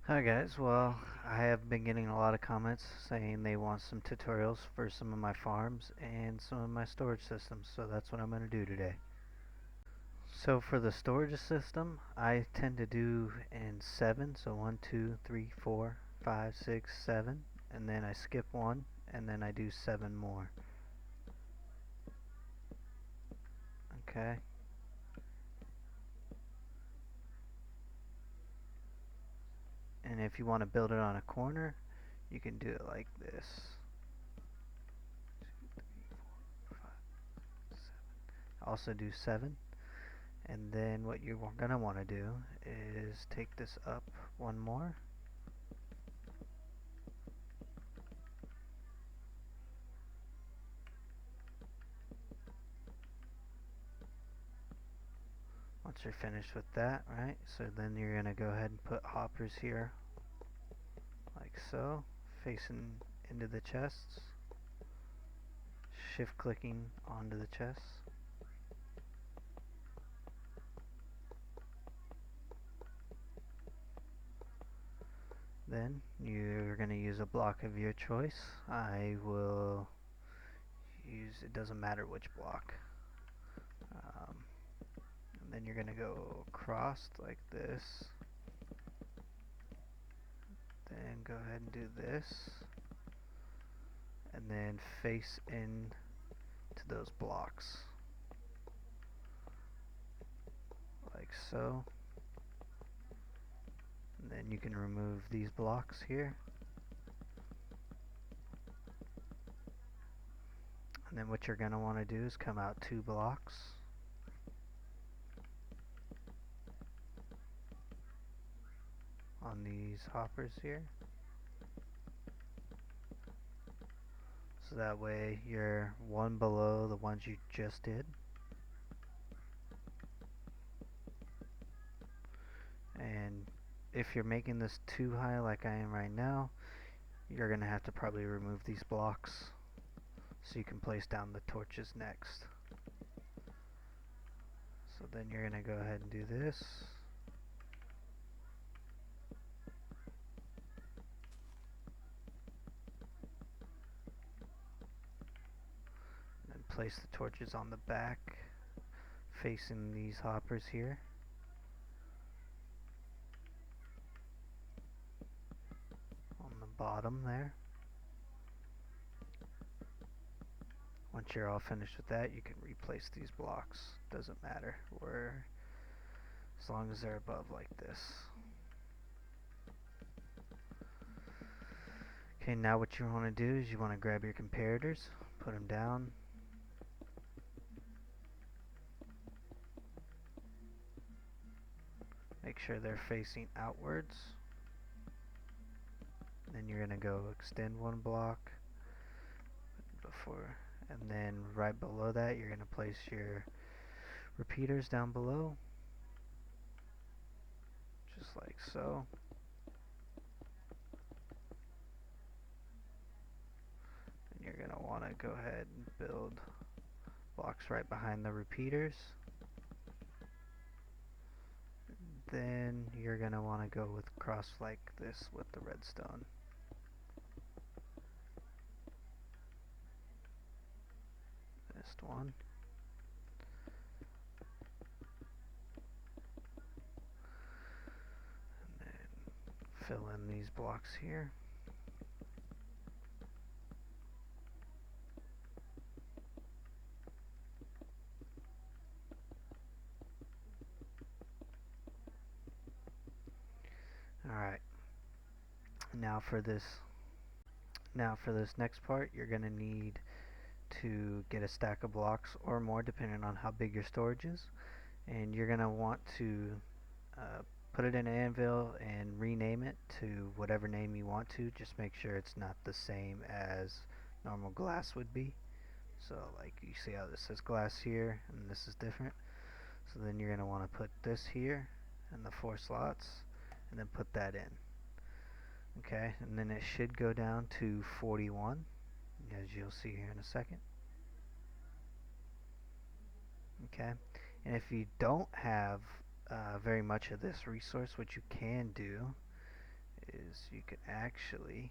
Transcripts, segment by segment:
Hi guys, well, I have been getting a lot of comments saying they want some tutorials for some of my farms and some of my storage systems, so that's what I'm going to do today. So for the storage system, I tend to do in 7, so 1, 2, 3, 4, 5, 6, 7, and then I skip 1, and then I do 7 more. Okay, and if you want to build it on a corner, you can do it like this. 2, 3, 4, 5, 7. Also do 7. And then what you're going to want to do is take this up one more. Once you're finished with that, right? So then you're going to go ahead and put hoppers here like so, facing into the chests. Shift clicking onto the chests. Then you're going to use a block of your choice. I will use, it doesn't matter which block. And then you're going to go across like this. Then go ahead and do this. And then face in to those blocks. Like so. And then you can remove these blocks here. And then what you're going to want to do is come out 2 blocks. On these hoppers here. So that way you're one below the ones you just did. And if you're making this too high like I am right now, you're going to have to probably remove these blocks so you can place down the torches next. So then you're going to go ahead and do this. And place the torches on the back facing these hoppers here. On the bottom there. Once you're all finished with that, you can replace these blocks. Doesn't matter where, as long as they're above like this. Okay, now what you want to do is you want to grab your comparators, put them down. Make sure they're facing outwards. Then you're going to go extend one block before, and then right below that you're going to place your repeaters down below, just like so. And you're going to want to go ahead and build blocks right behind the repeaters. Then you're going to want to go with cross like this with the redstone. Missed one. And then fill in these blocks here. Alright. Now for this next part, you're going to need to get a stack of blocks or more depending on how big your storage is, and you're going to want to uh, put it in an anvil and rename it to whatever name you want to. Just make sure it's not the same as normal glass would be. So like you see how this says glass here and this is different. So then you're going to want to put this here in the 4 slots and then put that in. Okay, and then it should go down to 41, as you'll see here in a second. Okay, and if you don't have very much of this resource, what you can do is you can actually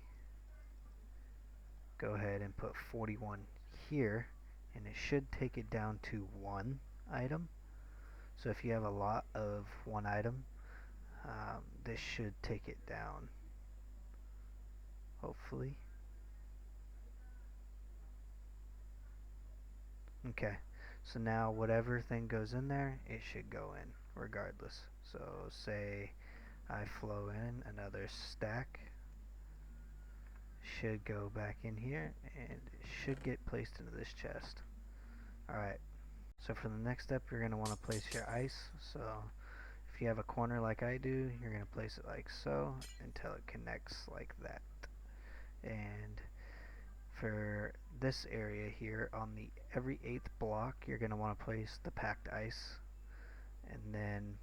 go ahead and put 41 here, and it should take it down to one item. So if you have a lot of one item, this should take it down, hopefully. Okay, so now whatever thing goes in there, it should go in regardless. So say I flow in another stack, should go back in here, and it should get placed into this chest. Alright, so for the next step, you're going to want to place your ice. So if you have a corner like I do, you're going to place it like so until it connects like that. And for this area here, on the every 8th block, you're going to want to place the packed ice, and then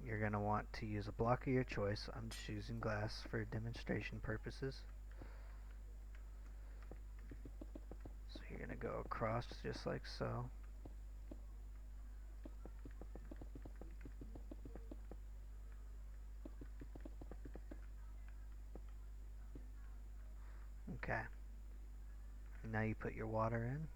you're going to want to use a block of your choice. I'm just using glass for demonstration purposes. So you're going to go across just like so. Okay. Now you put your water in.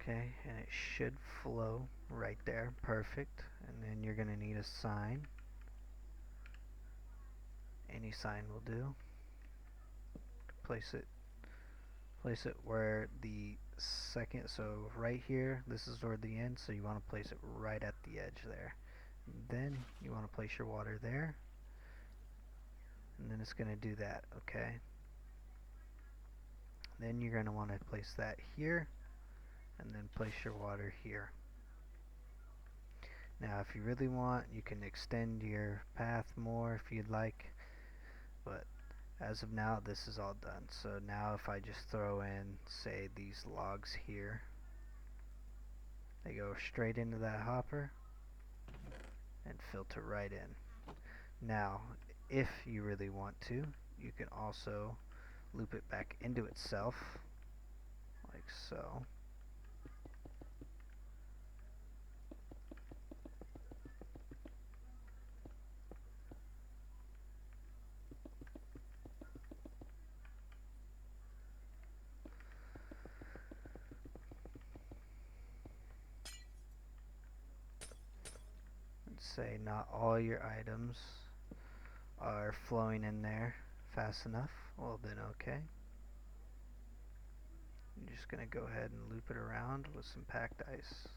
Okay, and it should flow right there. Perfect. And then you're going to need a sign. Any sign will do. Place it where the second, so right here, this is toward the end, so you want to place it right at the edge there. Then you want to place your water there, and then it's going to do that, okay? Then you're going to want to place that here, and then place your water here. Now if you really want, you can extend your path more if you'd like, but as of now, this is all done. So now if I just throw in, say, these logs here, they go straight into that hopper and filter right in. Now, if you really want to, you can also loop it back into itself, like so. Let's say not all your items are flowing in there fast enough. Well then, okay. You're just going to go ahead and loop it around with some packed ice.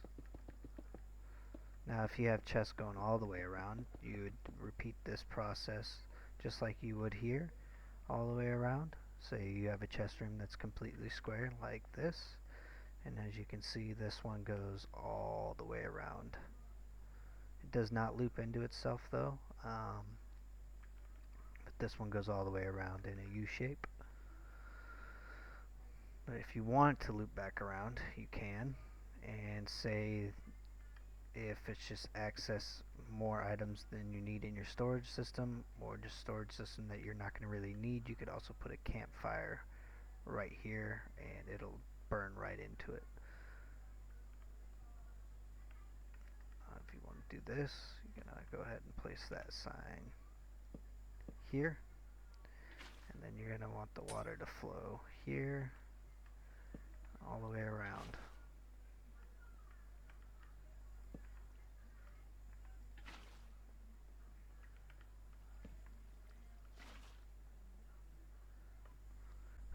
Now if you have chests going all the way around, you would repeat this process just like you would here, all the way around. Say you have a chest room that's completely square like this, and as you can see, this one goes all the way around. It does not loop into itself though, but this one goes all the way around in a U shape. But if you want to loop back around, you can, and say if it's just access more items than you need in your storage system, or just storage system that you're not going to really need, you could also put a campfire right here and it'll burn right into it. If you want to do this, you're going to go ahead and place that sign here, and then you're going to want the water to flow here all the way around.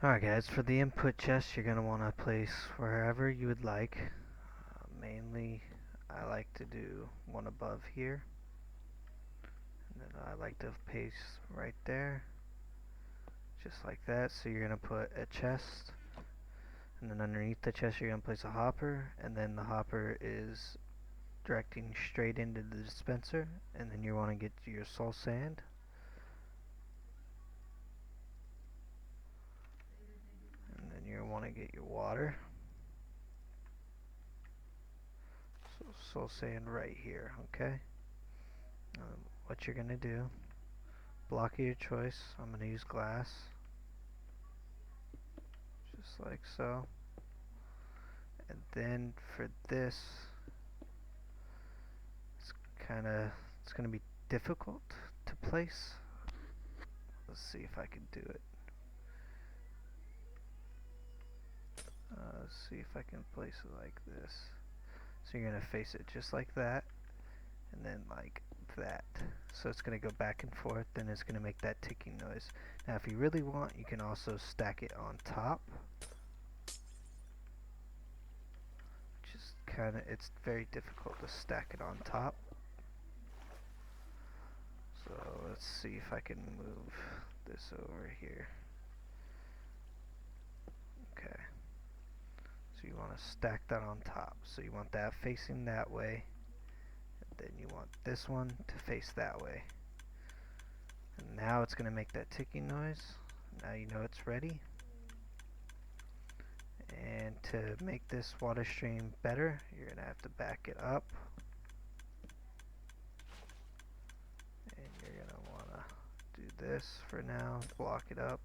Alright guys, for the input chest, you're going to want to place wherever you would like. Mainly, I like to do one above here. And then I like to paste right there. Just like that. So you're going to put a chest. And then underneath the chest, you're going to place a hopper. And then the hopper is directing straight into the dispenser. And then you want to get your soul sand. You want to get your water. So soul sand right here, okay? What you're gonna do, block of your choice. I'm gonna use glass, just like so. And then for this, it's gonna be difficult to place. Let's see if I can do it. Let's see if I can place it like this. So you're gonna face it just like that, and then like that. So it's gonna go back and forth, and it's gonna make that ticking noise. Now if you really want, you can also stack it on top. Which is it's very difficult to stack it on top. So let's see if I can move this over here. Okay. So you want to stack that on top. So you want that facing that way. And then you want this one to face that way. And now it's going to make that ticking noise. Now you know it's ready. And to make this water stream better, you're going to have to back it up. And you're going to want to do this for now, block it up.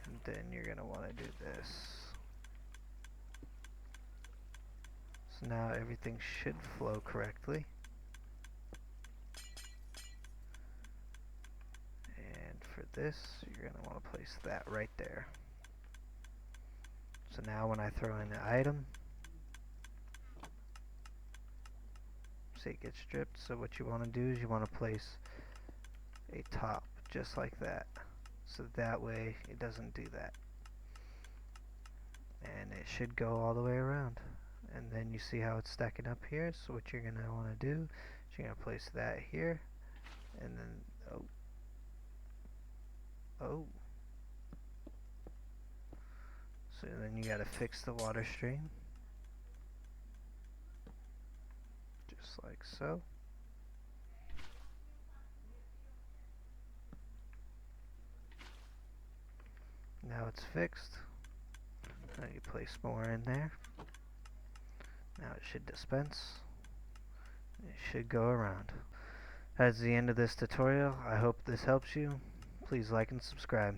And then you're going to want to do this. So now everything should flow correctly. And for this, you're going to want to place that right there. So now when I throw in an item, say it gets stripped, so what you want to do is you want to place a top just like that. So that way it doesn't do that. And it should go all the way around. And then you see how it's stacking up here. So what you're going to want to do is you're going to place that here. And then, oh. So then you got to fix the water stream. Just like so. Now it's fixed. Now you place more in there. Now it should dispense. It should go around. That's the end of this tutorial. I hope this helps you. Please like and subscribe.